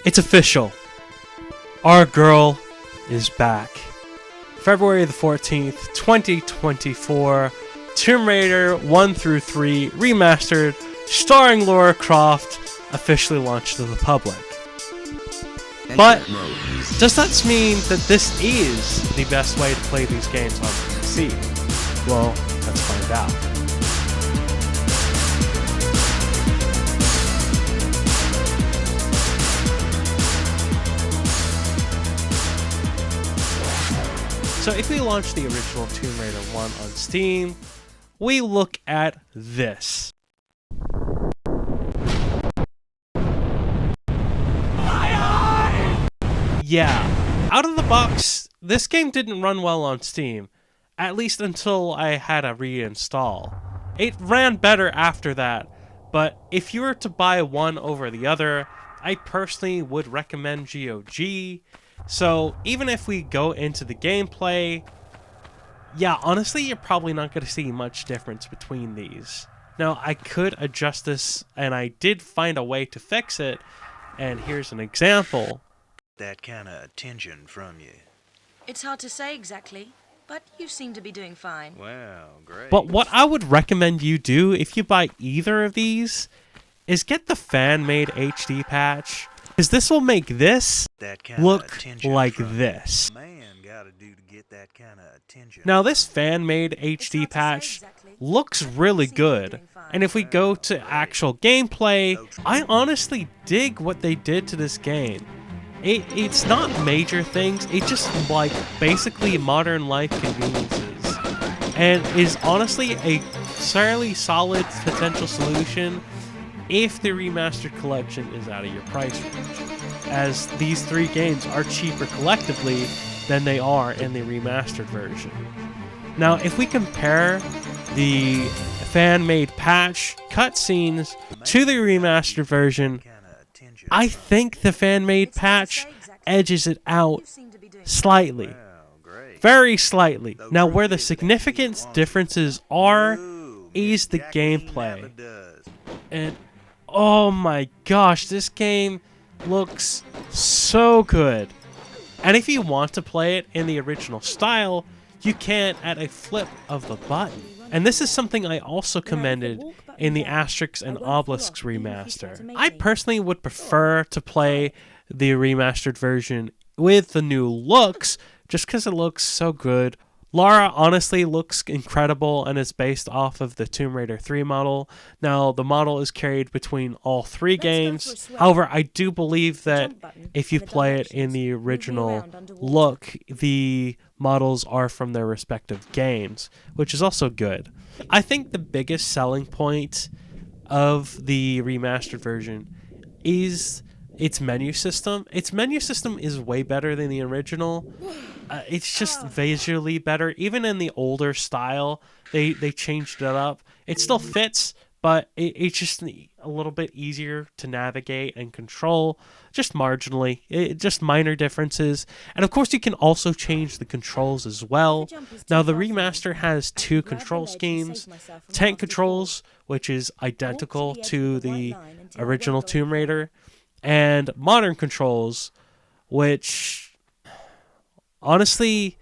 It's official. Our girl is back. February the 14th, 2024. Tomb Raider 1 through 3 Remastered, starring Lara Croft, officially launched to the public. But does that mean that this is the best way to play these games on PC? Well, let's find out. So if we launch the original Tomb Raider 1 on Steam, we look at this. Yeah, out of the box, this game didn't run well on Steam, at least until I had a reinstall. It ran better after that, but if you were to buy one over the other, I personally would recommend GOG. So even if we go into the gameplay, yeah, honestly, you're probably not going to see much difference between these. Now, I could adjust this, and I did find a way to fix it, and here's an example. That kind of attention from you. It's hard to say exactly, but you seem to be doing fine. Wow, great. But what I would recommend you do if you buy either of these is get the fan-made HD patch, because this will make this look like this. Man gotta do to get that kind of attention. Now this fan-made HD patch looks really good, and if we go to actual gameplay, I honestly dig what they did to this game. It's not major things, it's just like basically modern life conveniences, and is honestly a fairly solid potential solution if the remastered collection is out of your price range, as these three games are cheaper collectively than they are in the remastered version. Now, if we compare the fan-made patch cutscenes to the remastered version, I think the fan-made patch edges it out slightly. Very slightly. Now, where the significant differences are is the gameplay. And oh my gosh, this game looks so good. And if you want to play it in the original style, you can at a flip of the button. And this is something I also commended in the Asterix and Obelisks remaster. I personally would prefer to play the remastered version with the new looks, just because it looks so good. Lara honestly looks incredible and is based off of the Tomb Raider 3 model. Now, the model is carried between all three games. However, I do believe that if you play it in the original look, the models are from their respective games, which is also good. I think the biggest selling point of the remastered version is its menu system. Its menu system is way better than the original. It's just visually better. Even in the older style, they changed it up. It still fits, but it's just a little bit easier to navigate and control, just marginally. Just minor differences. And of course, you can also change the controls as well. Now, the remaster has two control schemes. Tank controls, which is identical to the original Tomb Raider, and modern controls, which honestly,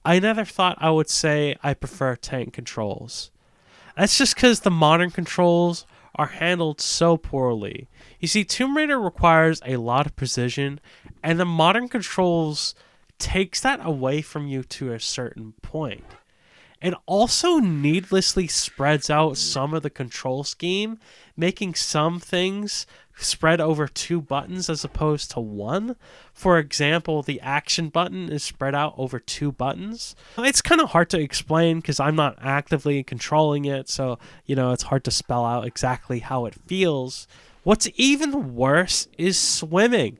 I never thought I would say I prefer tank controls. That's just because the modern controls are handled so poorly. You see, Tomb Raider requires a lot of precision, and the modern controls takes that away from you to a certain point. It also needlessly spreads out some of the control scheme, making some things spread over two buttons as opposed to one. For example, the action button is spread out over two buttons. It's kind of hard to explain because I'm not actively controlling it, so it's hard to spell out exactly how it feels. What's even worse is swimming.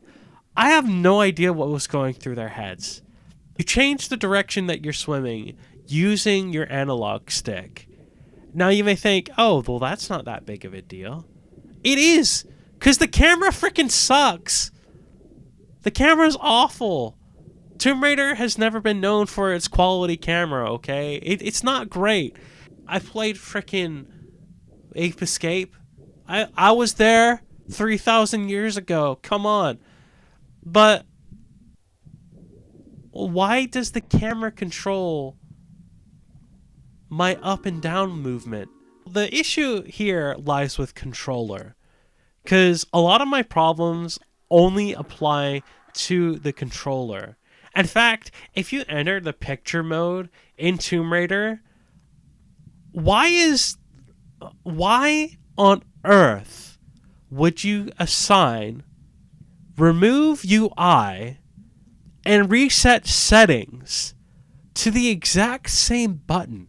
I have no idea what was going through their heads. You change the direction that you're swimming using your analog stick. Now you may think, oh, well, that's not that big of a deal. It is, because the camera freaking sucks. The camera's awful. Tomb Raider has never been known for its quality camera, okay? It's not great. I played freaking Ape Escape. I was there 3,000 years ago. Come on. But why does the camera control my up and down movement? The issue here lies with controller, because a lot of my problems only apply to the controller. In fact, if you enter the picture mode in Tomb Raider, why on earth would you assign remove UI and reset settings to the exact same button?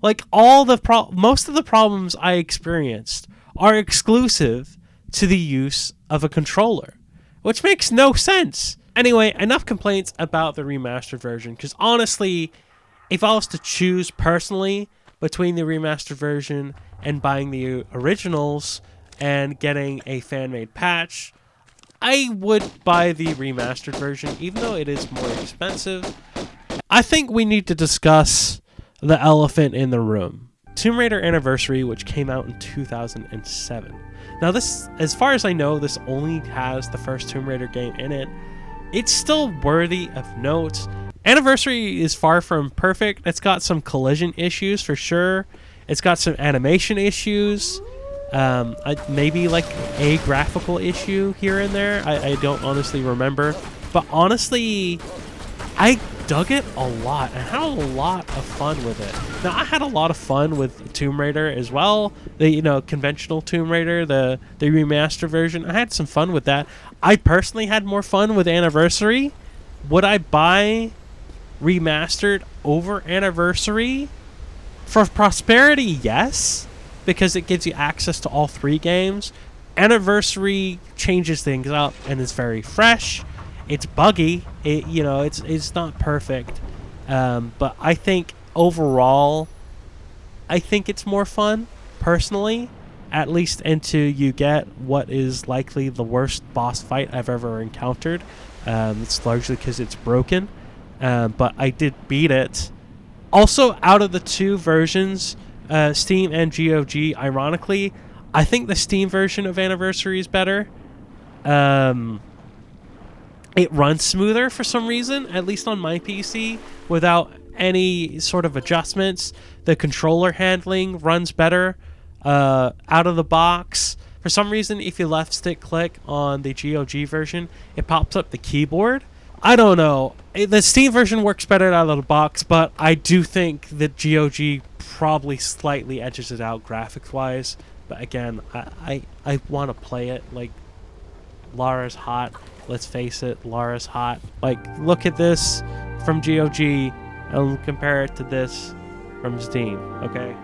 Like, most of the problems I experienced are exclusive to the use of a controller, which makes no sense. Anyway, enough complaints about the remastered version, because honestly, if I was to choose personally between the remastered version and buying the originals and getting a fan-made patch, I would buy the remastered version, even though it is more expensive. I think we need to discuss the elephant in the room. Tomb Raider Anniversary, which came out in 2007. Now this, as far as I know, this only has the first Tomb Raider game in it. It's still worthy of note. Anniversary is far from perfect. It's got some collision issues for sure. It's got some animation issues. Maybe like a graphical issue here and there. I don't honestly remember. But honestly, I dug it a lot and had a lot of fun with it. Now, I had a lot of fun with Tomb Raider as well. The conventional Tomb Raider, the remaster version. I had some fun with that. I personally had more fun with Anniversary. Would I buy Remastered over Anniversary? For Prosperity, yes, because it gives you access to all 3 games. Anniversary changes things up and is very fresh. It's buggy. It's not perfect. But I think overall, I think it's more fun, personally, at least until you get what is likely the worst boss fight I've ever encountered. It's largely because it's broken. But I did beat it. Also, out of the 2 versions, Steam and GOG, ironically, I think the Steam version of Anniversary is better. It runs smoother for some reason, at least on my PC, without any sort of adjustments. The controller handling runs better out of the box. For some reason, if you left stick click on the GOG version, it pops up the keyboard. I don't know. The Steam version works better out of the box, but I do think that GOG probably slightly edges it out graphics-wise. But again, I want to play it. Like, Lara's hot. Let's face it, Lara's hot. Like, look at this from GOG and compare it to this from Steam, okay?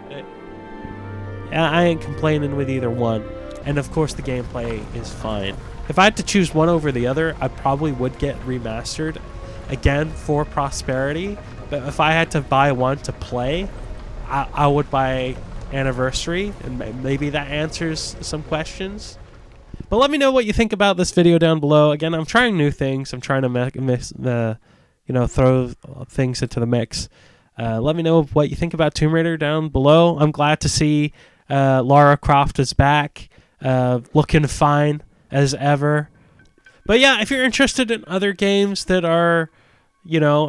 I ain't complaining with either one. And of course, the gameplay is fine. If I had to choose one over the other, I probably would get Remastered, again, for Prosperity. But if I had to buy one to play, I would buy Anniversary, and maybe that answers some questions. But let me know what you think about this video down below. Again, I'm trying new things. I'm trying to throw things into the mix. Let me know what you think about Tomb Raider down below. I'm glad to see Lara Croft is back, looking fine as ever. But yeah, if you're interested in other games that are,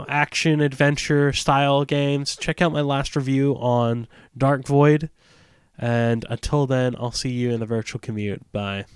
action adventure style games, check out my last review on Dark Void. And until then, I'll see you in the virtual commute. Bye.